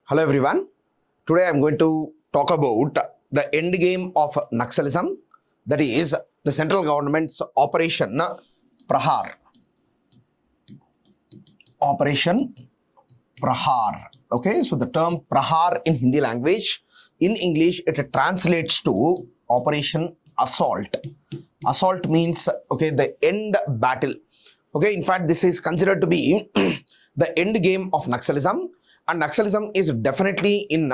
Hello everyone. Today I am going to talk about the end game of Naxalism, that is the central government's Operation Prahar. Operation Prahar. Okay, so the term Prahar in Hindi language, in English it translates to Operation Assault. Assault means the end battle. Okay, in fact this is considered to be the end game of Naxalism. And Naxalism is definitely in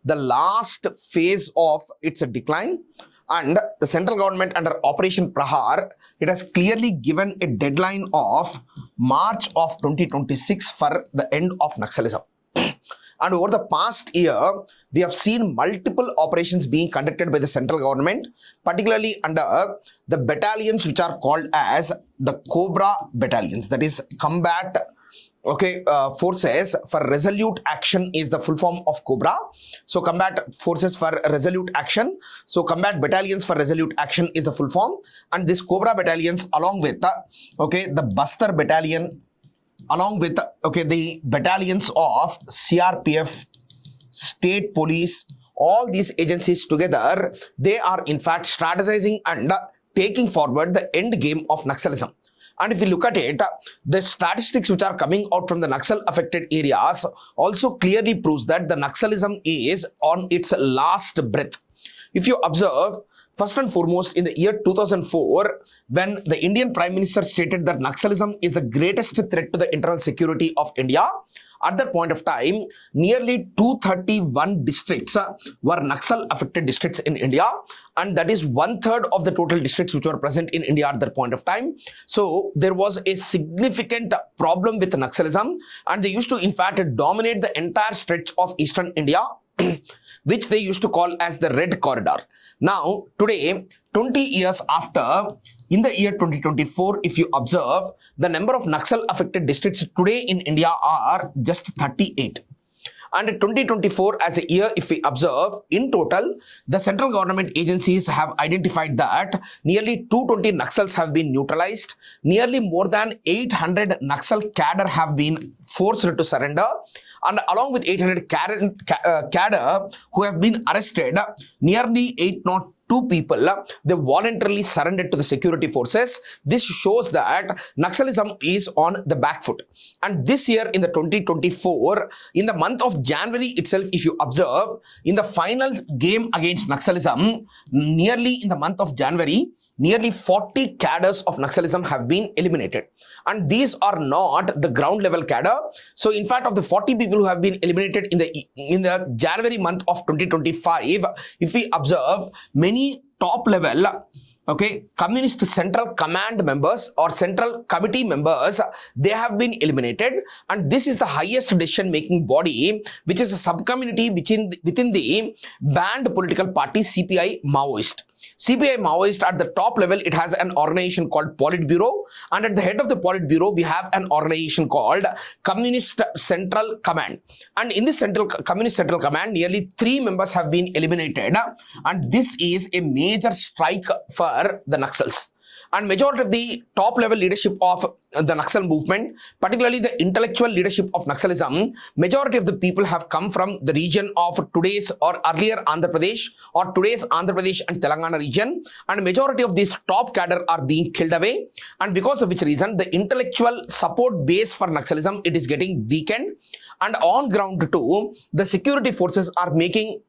the last phase of its decline, and the central government under Operation Prahar, it has clearly given a deadline of March of 2026 for the end of Naxalism. And over the past year, we have seen multiple operations being conducted by the central government, particularly under the battalions which are called as the Cobra battalions, that is combat forces for resolute action is the full form of Cobra. So combat forces for resolute action. So combat battalions for resolute action is the full form. And this Cobra battalions along with the Bastar battalion, along with the battalions of CRPF, state police, all these agencies together, they are in fact strategizing and taking forward the end game of Naxalism. And if you look at it, the statistics which are coming out from the Naxal affected areas also clearly proves that the Naxalism is on its last breath. If you observe, first and foremost, in the year 2004, when the Indian Prime Minister stated that Naxalism is the greatest threat to the internal security of India, at that point of time, nearly 231 districts were Naxal affected districts in India, and that is 1/3 of the total districts which were present in India at that point of time. So there was a significant problem with Naxalism, and they used to in fact dominate the entire stretch of eastern India, which they used to call as the Red Corridor. Now, today, 20 years after, in the year 2024, if you observe, the number of Naxal affected districts today in India are just 38. And 2024 as a year, if we observe, in total, the central government agencies have identified that nearly 220 Naxals have been neutralized, nearly more than 800 Naxal cadre have been forced to surrender, and along with 800 cadre who have been arrested, nearly 802 people, they voluntarily surrendered to the security forces. This shows that Naxalism is on the back foot. And this year in the 2024, in the month of January itself, if you observe, in the final game against Naxalism, nearly in the month of January, nearly 40 cadres of Naxalism have been eliminated. And these are not the ground level cadre. So in fact, of the 40 people who have been eliminated in the January month of 2025, if we observe, many top level Communist Central Command members or Central Committee members, they have been eliminated. And this is the highest decision-making body, which is a sub-community within the banned political party CPI Maoist. CPI Maoist, at the top level, it has an organization called Politburo, and at the head of the Politburo, we have an organization called Communist Central Command. And in this Communist Central Command, nearly 3 members have been eliminated, and this is a major strike for the Naxals. And majority of the top level leadership of the Naxal movement, particularly the intellectual leadership of Naxalism, majority of the people have come from the region of today's or earlier Andhra Pradesh or today's Andhra Pradesh and Telangana region, and majority of these top cadre are being killed away, and because of which reason the intellectual support base for Naxalism, it is getting weakened, and on ground too, the security forces are making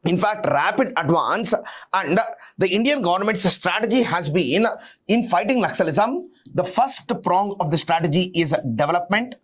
in fact rapid advance, and the Indian government's strategy has been in fighting Naxalism. The first prong of the strategy is development,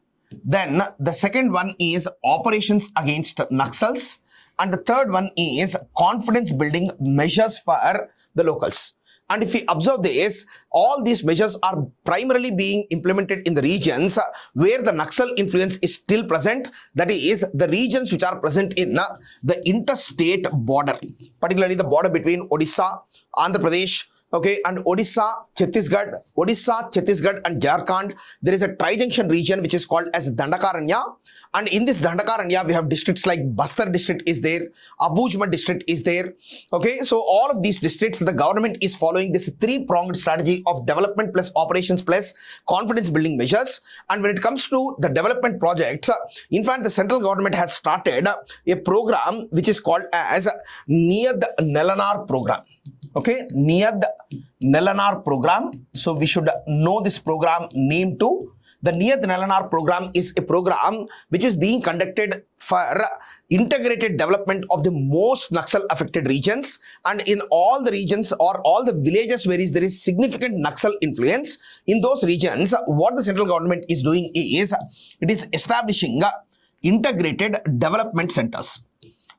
then the second one is operations against Naxals, and the third one is confidence building measures for the locals. And if we observe this, all these measures are primarily being implemented in the regions where the Naxal influence is still present, that is the regions which are present in the interstate border, particularly the border between Odisha, Andhra Pradesh, okay, and Odisha, Chhattisgarh and Jharkhand, there is a tri-junction region which is called as Dandakaranya. And in this Dandakaranya, we have districts like Bastar district is there, Abujma district is there. Okay, so all of these districts, the government is following this three-pronged strategy of development plus operations plus confidence building measures. And when it comes to the development projects, in fact, the central government has started a program which is called as Niyad Nelanar program. Okay, Niyad Nelanar program. So we should know this program name too. The Niyad Nelanar program is a program which is being conducted for integrated development of the most Naxal affected regions, and in all the regions or all the villages where there is significant Naxal influence, in those regions, what the central government is doing is, it is establishing integrated development centers.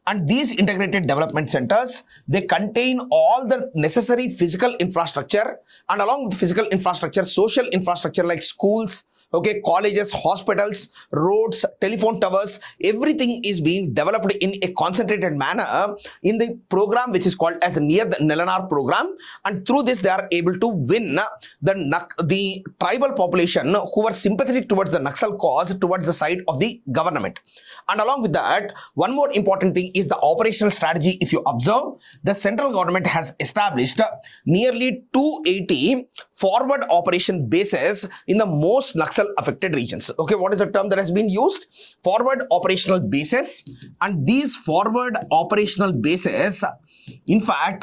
And these integrated development centers, they contain all the necessary physical infrastructure, and along with physical infrastructure, social infrastructure like schools, okay, colleges, hospitals, roads, telephone towers, everything is being developed in a concentrated manner in the program which is called as Niyad Nelanar program. And through this, they are able to win the tribal population who were sympathetic towards the Naxal cause towards the side of the government. And along with that, one more important thing is the operational strategy. If you observe, the central government has established nearly 280 forward operation bases in the most Naxal affected regions. Okay, what is the term that has been used? Forward operational bases. And these forward operational bases, in fact,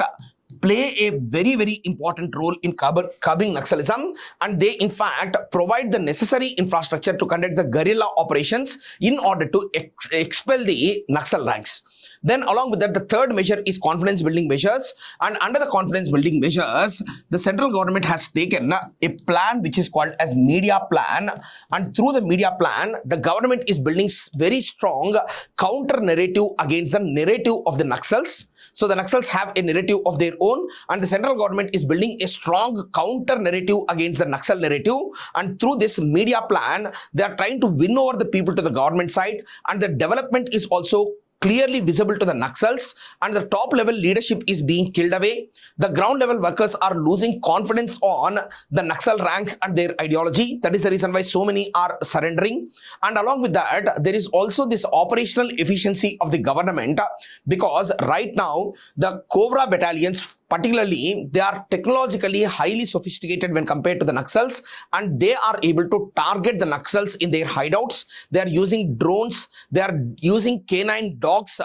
play a very, very important role in curbing Naxalism, and they in fact provide the necessary infrastructure to conduct the guerrilla operations in order to expel the Naxal ranks. Then along with that, the third measure is confidence building measures, and under the confidence building measures, the central government has taken a plan which is called as media plan, and through the media plan, the government is building very strong counter narrative against the narrative of the Naxals. So the Naxals have a narrative of their own, and the central government is building a strong counter narrative against the Naxal narrative, and through this media plan, they are trying to win over the people to the government side, and the development is also clearly visible to the Naxals, and the top level leadership is being killed away. The ground level workers are losing confidence on the Naxal ranks and their ideology. That is the reason why so many are surrendering. And along with that, there is also this operational efficiency of the government, because right now the Cobra battalions, particularly, they are technologically highly sophisticated when compared to the Naxals, and they are able to target the Naxals in their hideouts. They are using drones, they are using canine dogs,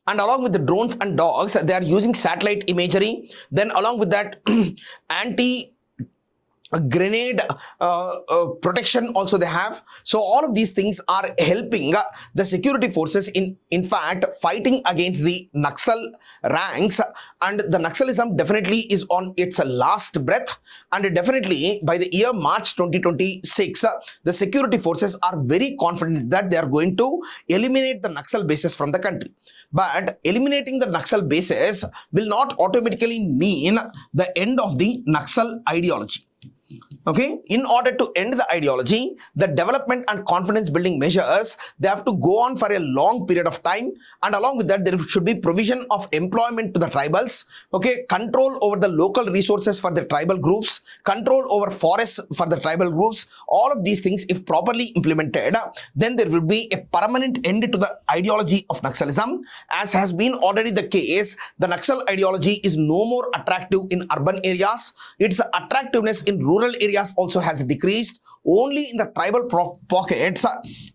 and along with the drones and dogs, they are using satellite imagery. Then along with that, grenade protection also they have. So all of these things are helping the security forces in fact fighting against the Naxal ranks, and the Naxalism definitely is on its last breath, and definitely by the year March 2026 the security forces are very confident that they are going to eliminate the Naxal bases from the country. But eliminating the Naxal bases will not automatically mean the end of the Naxal ideology. Okay, in order to end the ideology, the development and confidence building measures, they have to go on for a long period of time, and along with that, there should be provision of employment to the tribals, okay, control over the local resources for the tribal groups, control over forests for the tribal groups. All of these things, if properly implemented, then there will be a permanent end to the ideology of Naxalism. As has been already the case, the Naxal ideology is no more attractive in urban areas. Its attractiveness in rural areas also has decreased. Only in the tribal pockets,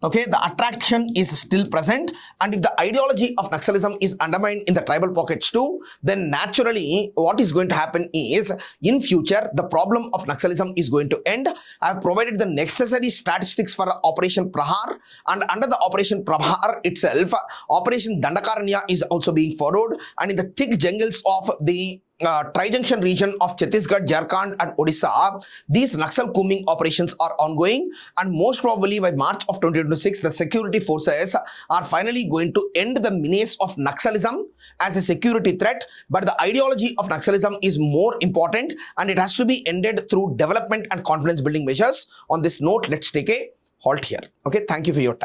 okay, the attraction is still present, and if the ideology of Naxalism is undermined in the tribal pockets too, then naturally what is going to happen is, in future, the problem of Naxalism is going to end. I have provided the necessary statistics for Operation Prahar, and under the Operation Prahar itself, Operation Dandakaranya is also being followed, and in the thick jungles of the tri-junction region of Chhattisgarh, Jharkhand and Odisha, these Naxal combing operations are ongoing, and most probably by March of 2026, the security forces are finally going to end the menace of Naxalism as a security threat. But the ideology of Naxalism is more important, and it has to be ended through development and confidence building measures. On this note, let's take a halt here. Okay, thank you for your time.